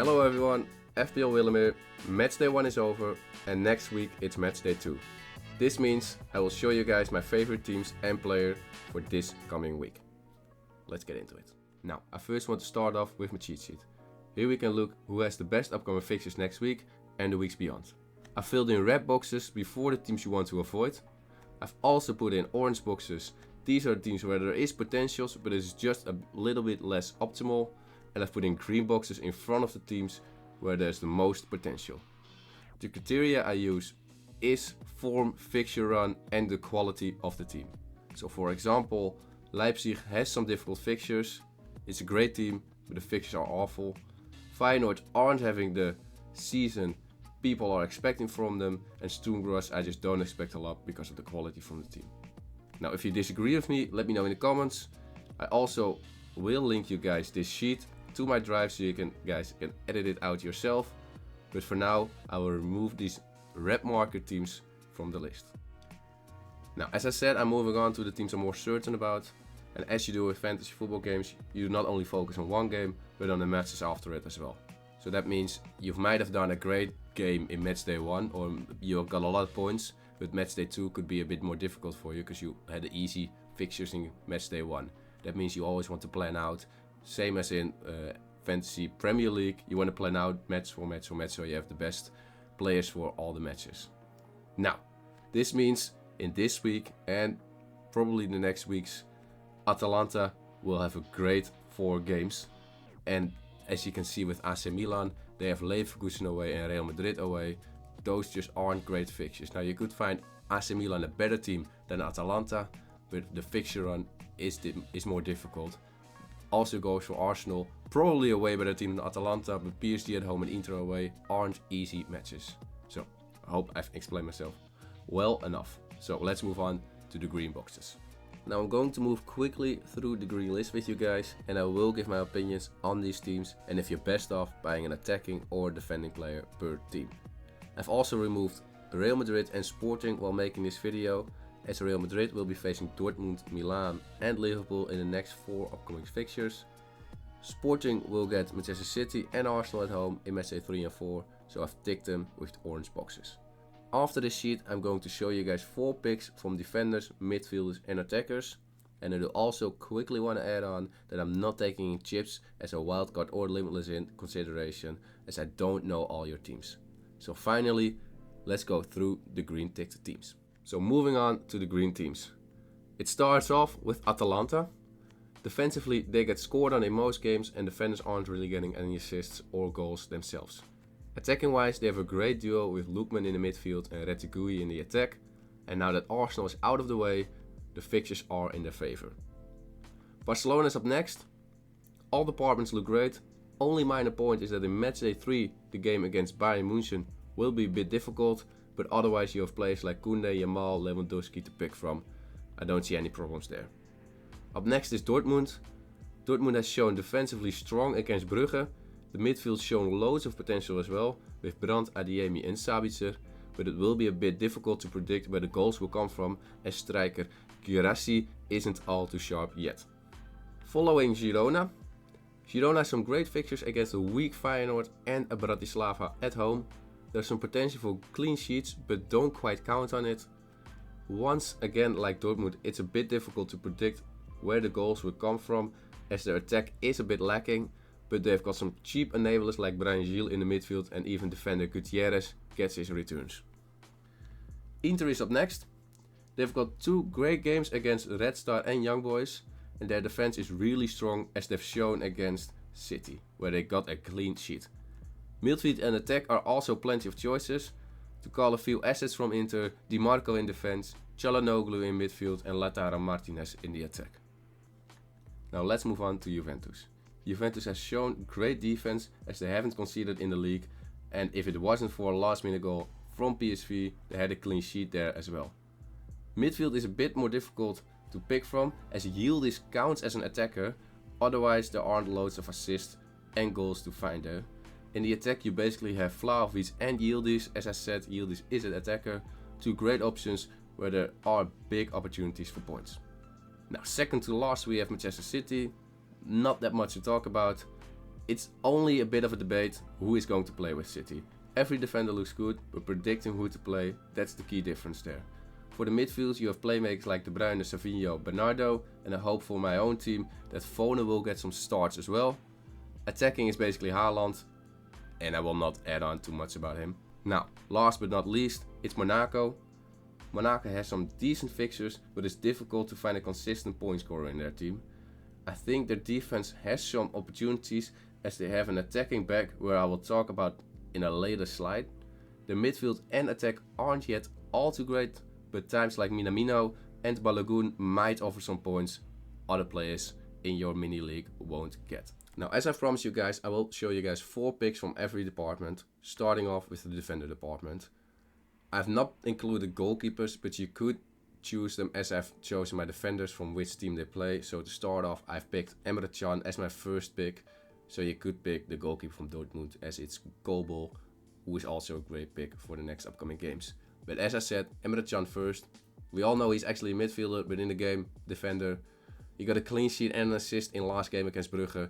Hello everyone, FPL Willem here. Match day 1 is over and next week it's match day 2. This means I will show you guys my favorite teams and player for this coming week. Let's get into it. Now, I first want to start off with my cheat sheet. Here we can look who has the best upcoming fixtures next week and the weeks beyond. I filled in red boxes before the teams you want to avoid. I've also put in orange boxes. These are the teams where there is potentials, but it's just a little bit less optimal. And I've put in green boxes in front of the teams where there's the most potential. The criteria I use is form, fixture run and the quality of the team. So for example, Leipzig has some difficult fixtures. It's a great team, but the fixtures are awful. Feyenoord aren't having the season people are expecting from them, and Sturm Graz I just don't expect a lot because of the quality from the team. Now if you disagree with me, let me know in the comments. I also will link you guys this sheet to my drive so you can edit it out yourself. But for now I will remove these red marker teams from the list. Now as I said, I'm moving on to the teams I'm more certain about. And as you do with fantasy football games, you do not only focus on one game, but on the matches after it as well. So that means you might have done a great game in match day 1 or you got a lot of points, but match day 2 could be a bit more difficult for you because you had the easy fixtures in match day 1. That means you always want to plan out, same as in fantasy Premier League, you want to plan out match for match so you have the best players for all the matches. Now, this means in this week and probably the next weeks, Atalanta will have a great 4 games, and as you can see with AC Milan, they have Leverkusen away and Real Madrid away. Those just aren't great fixtures. Now you could find AC Milan a better team than Atalanta, but the fixture run is more difficult. Also goes for Arsenal, probably a way better team than Atalanta, but PSG at home and Inter away aren't easy matches. So I hope I've explained myself well enough. So let's move on to the green boxes. Now I'm going to move quickly through the green list with you guys, and I will give my opinions on these teams and if you're best off buying an attacking or defending player per team. I've also removed Real Madrid and Sporting while making this video, as Real Madrid will be facing Dortmund, Milan and Liverpool in the next 4 upcoming fixtures. Sporting will get Manchester City and Arsenal at home in match day 3 and 4, so I've ticked them with orange boxes. After this sheet I'm going to show you guys 4 picks from defenders, midfielders and attackers. And I do also quickly want to add on that I'm not taking in chips as a wildcard or limitless in consideration, as I don't know all your teams. So finally, let's go through the green ticked teams. So moving on to the green teams. It starts off with Atalanta. Defensively they get scored on in most games and defenders aren't really getting any assists or goals themselves. Attacking wise, they have a great duo with Lookman in the midfield and Retigui in the attack, and now that Arsenal is out of the way, the fixtures are in their favour. Barcelona is up next. All departments look great. Only minor point is that in match day 3 the game against Bayern München will be a bit difficult, but otherwise you have players like Koundé, Yamal, Lewandowski to pick from. I don't see any problems there. Up next is Dortmund. Dortmund has shown defensively strong against Brugge. The midfield's shown loads of potential as well, with Brandt, Adeyemi and Sabitzer, but it will be a bit difficult to predict where the goals will come from, as striker Guirassy isn't all too sharp yet. Following Girona. Girona has some great fixtures against a weak Feyenoord and a Bratislava at home. There's some potential for clean sheets, but don't quite count on it. Once again, like Dortmund, it's a bit difficult to predict where the goals will come from, as their attack is a bit lacking. But they've got some cheap enablers like Bryan Gil in the midfield, and even defender Gutierrez gets his returns. Inter is up next. They've got 2 great games against Red Star and Young Boys, and their defense is really strong as they've shown against City, where they got a clean sheet. Midfield and attack are also plenty of choices. To call a few assets from Inter, Di Marco in defense, Çalhanoğlu in midfield and Lautaro Martinez in the attack. Now let's move on to Juventus. Juventus has shown great defense as they haven't conceded in the league, and if it wasn't for a last minute goal from PSV, they had a clean sheet there as well. Midfield is a bit more difficult to pick from, as Yildiz counts as an attacker, otherwise there aren't loads of assists and goals to find there. In the attack you basically have Vlahovic and Yildiz. As I said, Yildiz is an attacker, 2 great options where there are big opportunities for points. Now second to last we have Manchester City. Not that much to talk about. It's only a bit of a debate who is going to play with City. Every defender looks good, but predicting who to play, that's the key difference there. For the midfield you have playmakers like De Bruyne, Savinho, Bernardo, and I hope for my own team that Foden will get some starts as well. Attacking is basically Haaland, and I will not add on too much about him. Now, last but not least, it's Monaco. Monaco has some decent fixtures, but it's difficult to find a consistent point scorer in their team. I think their defense has some opportunities as they have an attacking back where I will talk about in a later slide. The midfield and attack aren't yet all too great, but times like Minamino and Balogun might offer some points other players in your mini league won't get. Now, as I promised you guys, I will show you guys 4 picks from every department, starting off with the defender department. I've not included goalkeepers, but you could choose them as I've chosen my defenders from which team they play. So to start off, I've picked Emre Can as my first pick. So you could pick the goalkeeper from Dortmund as it's Goalball, who is also a great pick for the next upcoming games. But as I said, Emre Can first. We all know he's actually a midfielder, but in the game, defender. He got a clean sheet and an assist in last game against Brugge.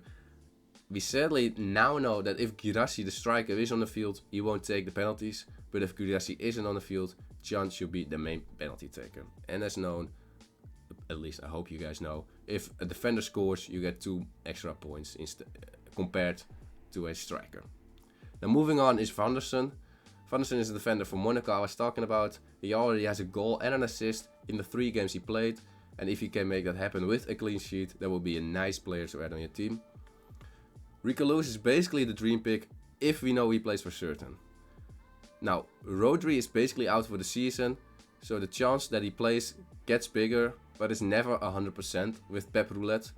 We sadly now know that if Guirassy, the striker, is on the field, he won't take the penalties. But if Guirassy isn't on the field, Can should be the main penalty taker. And as known, at least I hope you guys know, if a defender scores, you get 2 extra points compared to a striker. Now moving on is Van der Sar. Van der Sar is the defender from Monaco I was talking about. He already has a goal and an assist in the 3 games he played. And if you can make that happen with a clean sheet, that will be a nice player to add on your team. Rico Lewis is basically the dream pick if we know he plays for certain. Now, Rodri is basically out for the season, so the chance that he plays gets bigger, but it's never 100% with Pep Roulette.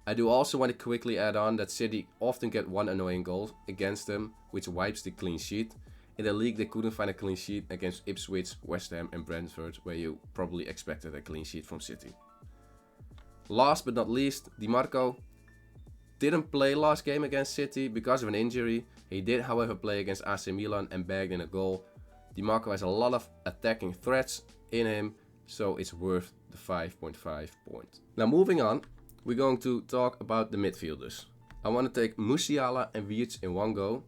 I do also want to quickly add on that City often get 1 annoying goal against them, which wipes the clean sheet. In the league they couldn't find a clean sheet against Ipswich, West Ham and Brentford, where you probably expected a clean sheet from City. Last but not least, Di Marco didn't play last game against City because of an injury. He did however play against AC Milan and bagged in a goal. Di Marco has a lot of attacking threats in him, so it's worth the 5.5 points. Now moving on, we're going to talk about the midfielders. I want to take Musiala and Wirtz in one go.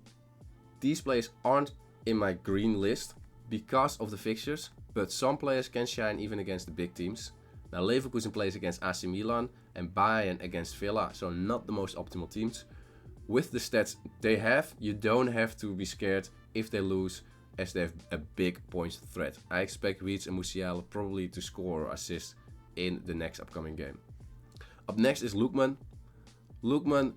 These players aren't in my green list because of the fixtures, but some players can shine even against the big teams. Now Leverkusen plays against AC Milan and Bayern against Villa, so not the most optimal teams. With the stats they have, you don't have to be scared if they lose, as they have a big points threat. I expect Wirtz and Musiala probably to score or assist in the next upcoming game. Up next is Lookman. Lookman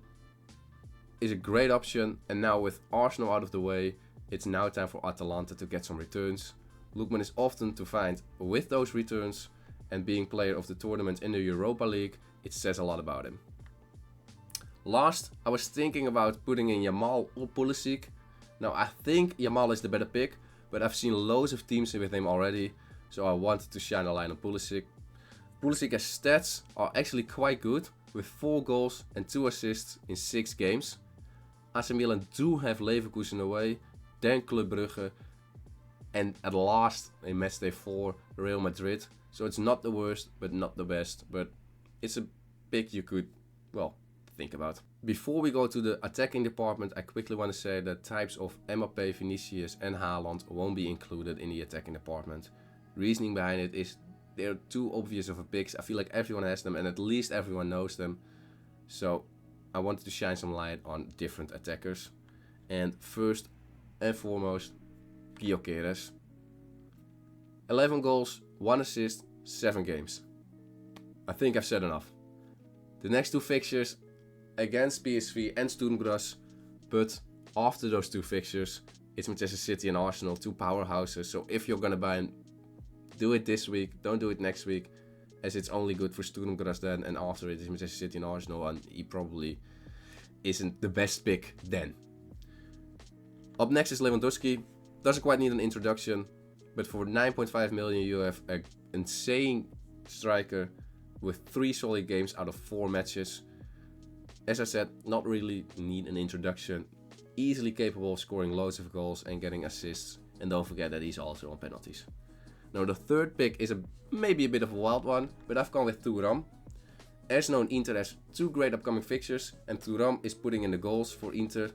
is a great option, and now with Arsenal out of the way, it's now time for Atalanta to get some returns. Lookman is often to find with those returns, and being player of the tournament in the Europa League, it says a lot about him. Last, I was thinking about putting in Yamal or Pulisic. Now I think Yamal is the better pick, but I've seen loads of teams with him already, so I wanted to shine a light on Pulisic. Pulisic's stats are actually quite good, with 4 goals and 2 assists in 6 games. AC Milan do have Leverkusen away, then Club Brugge, and at last in matchday 4 Real Madrid. So it's not the worst, but not the best, but it's a pick you could, well, think about. Before we go to the attacking department, I quickly want to say that types of Mbappé, Vinicius and Haaland won't be included in the attacking department. Reasoning behind it is they're too obvious of a picks. I feel like everyone has them and at least everyone knows them. So I wanted to shine some light on different attackers. And first and foremost, Gyökeres. 11 goals, 1 assist, 7 games. I think I've said enough. The next 2 fixtures against PSV and Sturm Graz, but after those 2 fixtures, it's Manchester City and Arsenal, 2 powerhouses. So if you're gonna buy him, do it this week, don't do it next week, as it's only good for Sturm Graz then, and after it is Manchester City and Arsenal, and he probably isn't the best pick then. Up next is Lewandowski. Doesn't quite need an introduction, but for 9.5 million you have an insane striker with 3 solid games out of 4 matches. As I said, not really need an introduction. Easily capable of scoring loads of goals and getting assists. And don't forget that he's also on penalties. Now the third pick is maybe a bit of a wild one, but I've gone with Thuram. As known, Inter has 2 great upcoming fixtures and Thuram is putting in the goals for Inter.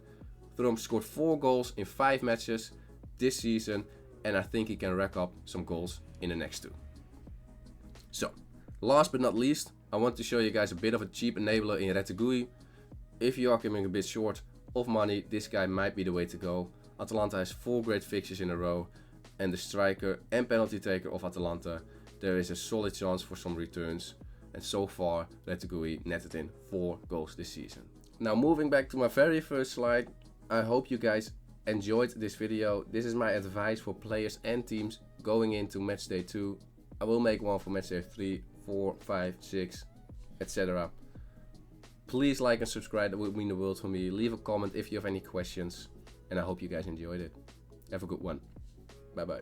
Thuram scored 4 goals in 5 matches this season and I think he can rack up some goals in the next 2. So, last but not least, I want to show you guys a bit of a cheap enabler in Retegui. If you are coming a bit short of money, this guy might be the way to go. Atalanta has 4 great fixtures in a row and the striker and penalty taker of Atalanta, there is a solid chance for some returns. And so far, Retegui netted in 4 goals this season. Now moving back to my very first slide, I hope you guys enjoyed this video. This is my advice for players and teams going into matchday 2. I will make one for matchday 3, 4, 5, 6, etc. Please like and subscribe, that would mean the world for me. Leave a comment if you have any questions and I hope you guys enjoyed it. Have a good one. Bye bye.